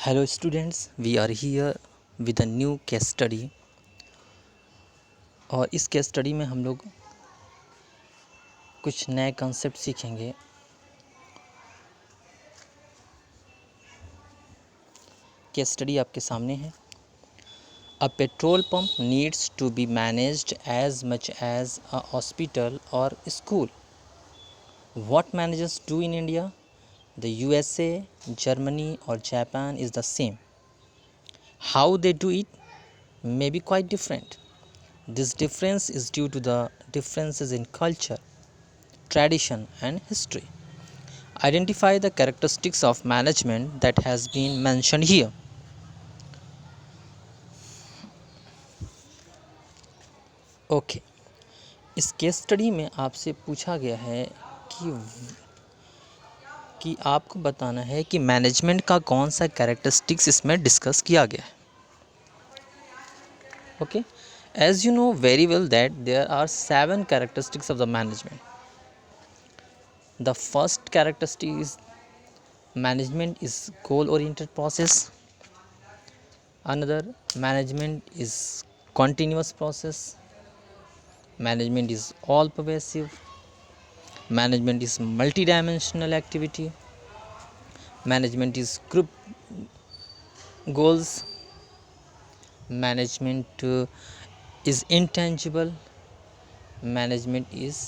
Hello students, we are here with a new case study और इस case study में हम लोग कुछ नए कॉन्सेप्ट सीखेंगे। केस स्टडी आपके सामने है। A petrol pump needs to be managed as much as a hospital और school. What managers do in India, the USA, Germany or Japan is the same. How they do it may be quite different. This difference is due to the differences in culture, tradition and history. Identify the characteristics of management that has been mentioned here. Okay इस case study में आपसे पूछा गया है कि आपको बताना है कि मैनेजमेंट का कौन सा कैरेक्टरिस्टिक्स इसमें डिस्कस किया गया है। Okay as you know very well that there are 7 characteristics of the management. The first characteristic is management is goal oriented process. Another, management is continuous process. Management is all pervasive. Management is multidimensional activity. Management is group goals. Management is intangible. Management is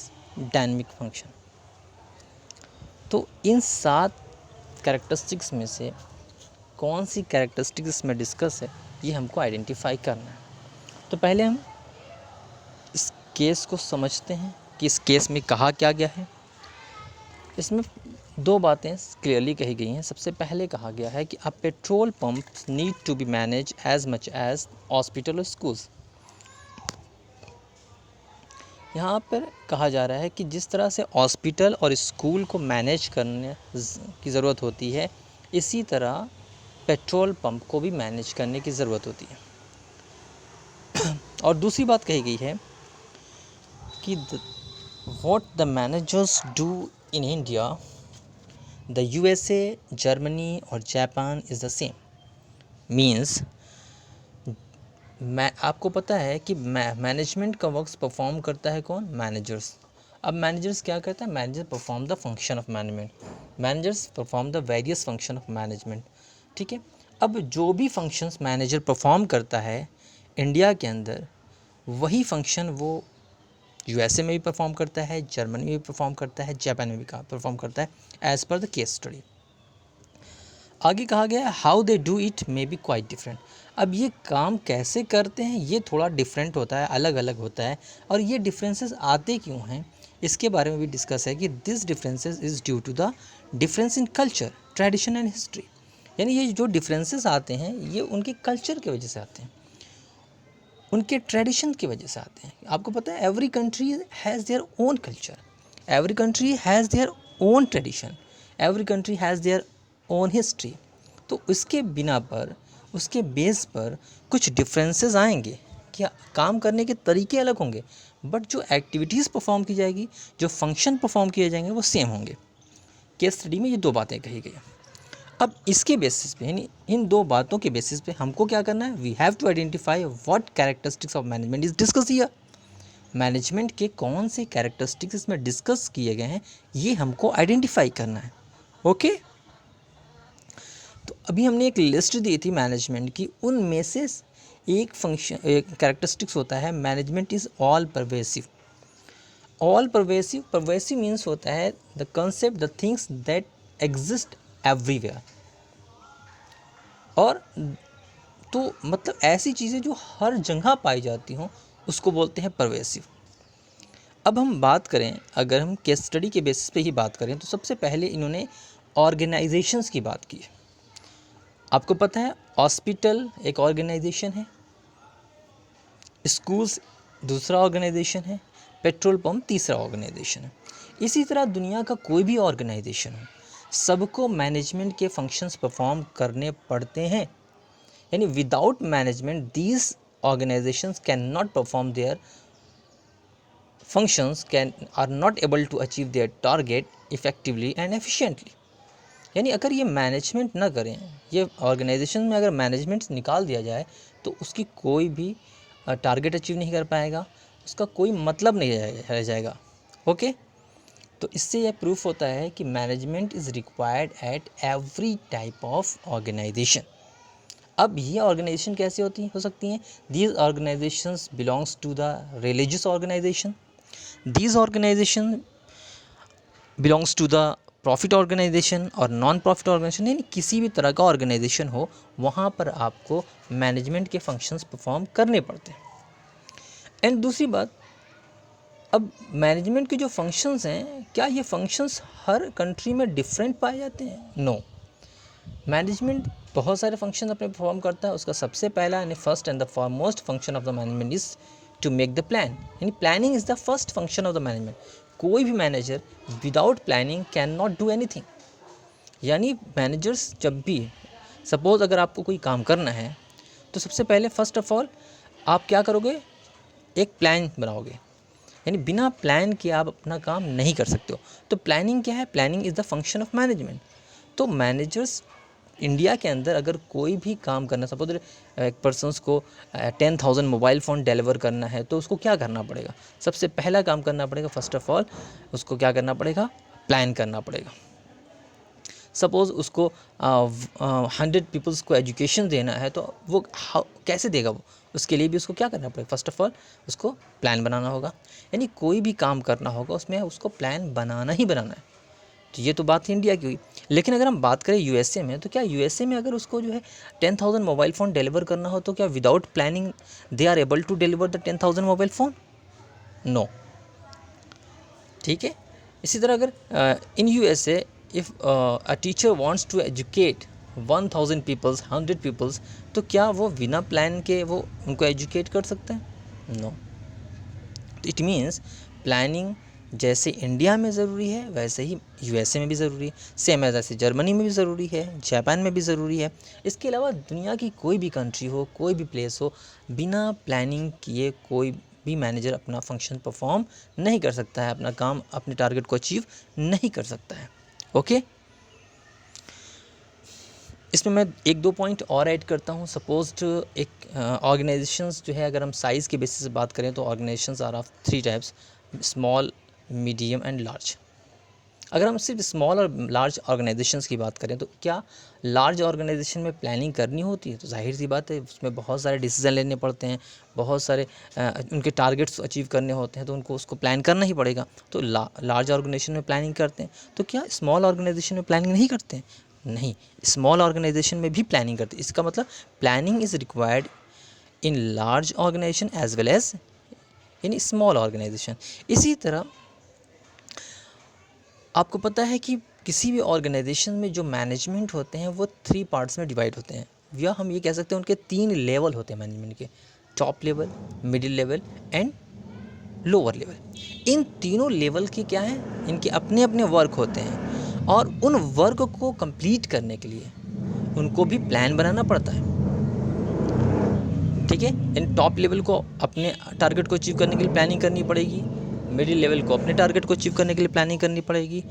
dynamic function. तो इन 7 characteristics में से कौन सी characteristics इसमें discuss है, ये हमको identify करना है। तो पहले हम इस केस को समझते हैं कि इस केस में कहा क्या गया है। इसमें 2 बातें क्लियरली कही गई हैं। सबसे पहले कहा गया है कि a petrol pump need to be manage as much as hospital और स्कूल्स। यहाँ पर कहा जा रहा है कि जिस तरह से हॉस्पिटल और स्कूल को मैनेज करने की ज़रूरत होती है, इसी तरह पेट्रोल पंप को भी मैनेज करने की ज़रूरत होती है। और दूसरी बात कही गई है कि what the managers do in India, the USA, Germany और Japan is the same. Means आपको पता है कि मैनेजमेंट का वर्क्स परफॉर्म करता है कौन? मैनेजर्स। अब मैनेजर्स क्या करता है? Manager perform the function of management. Managers perform the various function of management. ठीक है, अब जो भी फंक्शंस मैनेजर परफॉर्म करता है इंडिया के अंदर, वही फंक्शन वो यूएसए में भी परफॉर्म करता है, जर्मनी में भी परफॉर्म करता है, जापान में भी परफॉर्म करता है, as per the case study. आगे कहा गया है how they do it may be quite different. अब ये काम कैसे करते हैं ये थोड़ा डिफरेंट होता है, अलग अलग होता है। और ये डिफरेंसेस आते क्यों हैं इसके बारे में भी डिस्कस है कि this differences is due to the difference in culture, tradition and history. यानी ये जो डिफरेंसेस आते हैं ये उनके कल्चर की वजह से आते हैं, उनके ट्रेडिशन की वजह से आते हैं। आपको पता है every country has their own culture, every country has their own tradition, every country has their own history. तो उसके बिना पर, उसके बेस पर कुछ डिफरेंसेस आएंगे, क्या काम करने के तरीके अलग होंगे, बट जो एक्टिविटीज़ परफॉर्म की जाएगी, जो फंक्शन परफॉर्म किए जाएंगे वो सेम होंगे। केस स्टडी में ये 2 बातें कही गई। अब इसके बेसिस पे, यानी इन 2 बातों के बेसिस पे हमको क्या करना है? We have to identify what characteristics of management is discuss here. Management के कौन से कैरेक्टरिस्टिक्स इसमें डिस्कस किए गए हैं ये हमको आइडेंटिफाई करना है। ओके तो अभी हमने एक लिस्ट दी थी मैनेजमेंट की, उनमें से एक फंक्शन, एक कैरेक्टरिस्टिक्स होता है management is all pervasive. All pervasive, pervasive means होता है the concept, the things that exist everywhere. और तो मतलब ऐसी चीज़ें जो हर जगह पाई जाती हों उसको बोलते हैं परवेसिव। अब हम बात करें, अगर हम केस स्टडी के बेसिस पे ही बात करें, तो सबसे पहले इन्होंने ऑर्गेनाइजेशंस की बात की। आपको पता है हॉस्पिटल एक ऑर्गेनाइजेशन है, स्कूल्स दूसरा ऑर्गेनाइजेशन है, पेट्रोल पंप तीसरा ऑर्गेनाइजेशन है। इसी तरह दुनिया का कोई भी ऑर्गेनाइजेशन हो, सबको मैनेजमेंट के फंक्शंस परफॉर्म करने पड़ते हैं। यानी without management these organisations can not perform their functions, are not able to achieve their target effectively and efficiently. यानी अगर ये मैनेजमेंट ना करें, ये ऑर्गेनाइजेशन में अगर मैनेजमेंट निकाल दिया जाए तो उसकी कोई भी टारगेट अचीव नहीं कर पाएगा, उसका कोई मतलब नहीं रह जाएगा। ओके, तो इससे यह प्रूफ होता है कि management is required at every type of organisation. अब ये ऑर्गेनाइजेशन कैसे हो सकती हैं? These organisations belongs to the religious organisation, these organisation belongs to the profit organisation और नॉन प्रॉफिट ऑर्गेनाइजेशन, यानी किसी भी तरह का ऑर्गेनाइजेशन हो वहाँ पर आपको मैनेजमेंट के फंक्शंस परफॉर्म करने पड़ते हैं। एंड दूसरी बात, अब मैनेजमेंट के जो फंक्शंस हैं, क्या ये फंक्शंस हर कंट्री में डिफरेंट पाए जाते हैं? नो, मैनेजमेंट बहुत सारे फंक्शन अपने परफॉर्म करता है। उसका सबसे पहला यानी first and the foremost function of the management is to make the plan, यानी planning is the first function of the management. कोई भी manager without planning can not do anything. यानी मैनेजर्स जब भी, सपोज अगर आपको कोई काम करना है तो सबसे पहले फर्स्ट ऑफ ऑल आप क्या करोगे? एक प्लान बनाओगे, यानी बिना प्लान के आप अपना काम नहीं कर सकते हो। तो प्लानिंग क्या है? Planning is the function of management. तो मैनेजर्स इंडिया के अंदर अगर कोई भी काम करना, सपोज एक पर्सन्स को 10,000 मोबाइल फ़ोन डिलीवर करना है तो उसको क्या करना पड़ेगा? सबसे पहला काम करना पड़ेगा, फर्स्ट ऑफ ऑल उसको क्या करना पड़ेगा? प्लान करना पड़ेगा। सपोज़ उसको 100 पीपल्स को एजुकेशन देना है तो वो कैसे देगा? वो उसके लिए भी उसको क्या करना पड़ेगा? फर्स्ट ऑफ ऑल उसको प्लान बनाना होगा। यानी कोई भी काम करना होगा उसमें उसको प्लान बनाना ही बनाना है। तो ये तो बात इंडिया की हुई। लेकिन अगर हम बात करें यूएसए में, तो क्या यूएसए में अगर उसको जो है 10,000 मोबाइल फ़ोन डिलीवर करना हो तो क्या without planning they are able to deliver the 10,000 mobile phone? No. ठीक है, इसी तरह अगर in USA if a teacher wants to educate 1,000 peoples, 100 peoples, तो क्या वो बिना प्लान के वो उनको एजुकेट कर सकते हैं? नो। इट मीन्स प्लानिंग जैसे इंडिया में ज़रूरी है वैसे ही यूएसए में भी ज़रूरी है, सेम एज ऐसे जर्मनी में भी ज़रूरी है, जापान में भी ज़रूरी है। इसके अलावा दुनिया की कोई भी कंट्री हो, कोई भी प्लेस हो, बिना प्लानिंग किए कोई भी मैनेजर अपना फंक्शन परफॉर्म नहीं कर सकता है, अपना काम, अपने टारगेट को अचीव नहीं कर सकता है। ओके, इसमें मैं एक दो पॉइंट और ऐड करता हूँ। सपोज एक ऑर्गेनाइजेशंस जो है, अगर हम साइज़ के बेसिस से बात करें तो organisations are of 3 types, small, medium and large. अगर हम सिर्फ स्मॉल और लार्ज ऑर्गेनाइजेशंस की बात करें तो क्या लार्ज ऑर्गेनाइजेशन में प्लानिंग करनी होती है? तो जाहिर सी बात है, उसमें बहुत सारे डिसीजन लेने पड़ते हैं, बहुत सारे उनके टारगेट्स अचीव करने होते हैं, तो उनको उसको प्लान करना ही पड़ेगा। तो लार्ज ऑर्गेनाइजेशन में प्लानिंग करते हैं। तो क्या स्मॉल ऑर्गेनाइजेशन में प्लानिंग नहीं करते हैं? नहीं, स्मॉल ऑर्गेनाइजेशन में भी प्लानिंग करते हैं। इसका मतलब planning is required in large organisation as well as in small organisation. इसी तरह आपको पता है कि किसी भी ऑर्गेनाइजेशन में जो मैनेजमेंट होते हैं वो 3 पार्ट्स में डिवाइड होते हैं, या हम ये कह सकते हैं उनके 3 लेवल होते हैं मैनेजमेंट के, top level, middle level and lower level. इन तीनों लेवल के क्या हैं? इनके अपने अपने वर्क होते हैं और उन वर्क को कंप्लीट करने के लिए उनको भी प्लान बनाना पड़ता है। ठीक है, इन टॉप लेवल को अपने टारगेट को अचीव करने के लिए प्लानिंग करनी पड़ेगी, मिडिल लेवल को अपने टारगेट को अचीव करने के लिए प्लानिंग करनी पड़ेगी,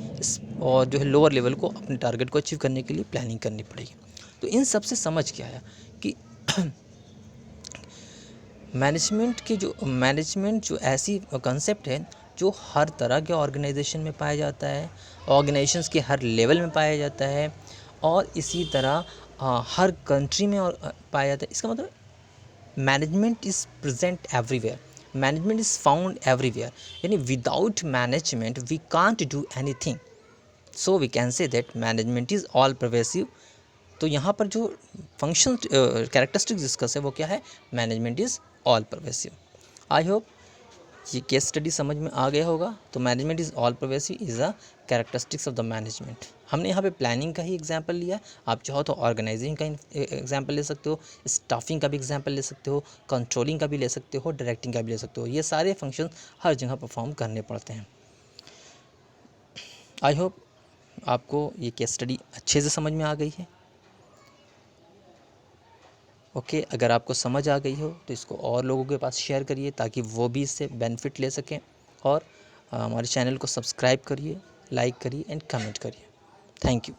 और जो है लोअर लेवल को अपने टारगेट को अचीव करने के लिए प्लानिंग करनी पड़ेगी। तो इन सब से समझ क्या आया कि मैनेजमेंट जो ऐसी कंसेप्ट है जो हर तरह के ऑर्गेनाइजेशन में पाया जाता है, ऑर्गेनाइजेशंस के हर लेवल में पाया जाता है, और इसी तरह हर कंट्री में पाया जाता है। इसका मतलब management is present everywhere, management is found everywhere, यानी without management we can't do anything. So we can say that management is all pervasive. तो यहाँ पर जो फंक्शन कैरेक्टरिस्टिक्स डिस्कस है वो क्या है? Management is all pervasive. I hope ये केस स्टडी समझ में आ गया होगा। तो management is all pervasive is a characteristics of the management. हमने यहाँ पे प्लानिंग का ही एग्जांपल लिया, आप चाहो तो ऑर्गेनाइजिंग का एग्जांपल ले सकते हो, स्टाफिंग का भी एग्जांपल ले सकते हो, कंट्रोलिंग का भी ले सकते हो, डायरेक्टिंग का भी ले सकते हो। ये सारे फंक्शन हर जगह परफॉर्म करने पड़ते हैं। आई होप आपको ये केस स्टडी अच्छे से समझ में आ गई है। ओके, अगर आपको समझ आ गई हो तो इसको और लोगों के पास शेयर करिए ताकि वो भी इससे बेनिफिट ले सकें, और हमारे चैनल को सब्सक्राइब करिए, लाइक करिए एंड कमेंट करिए। Thank you.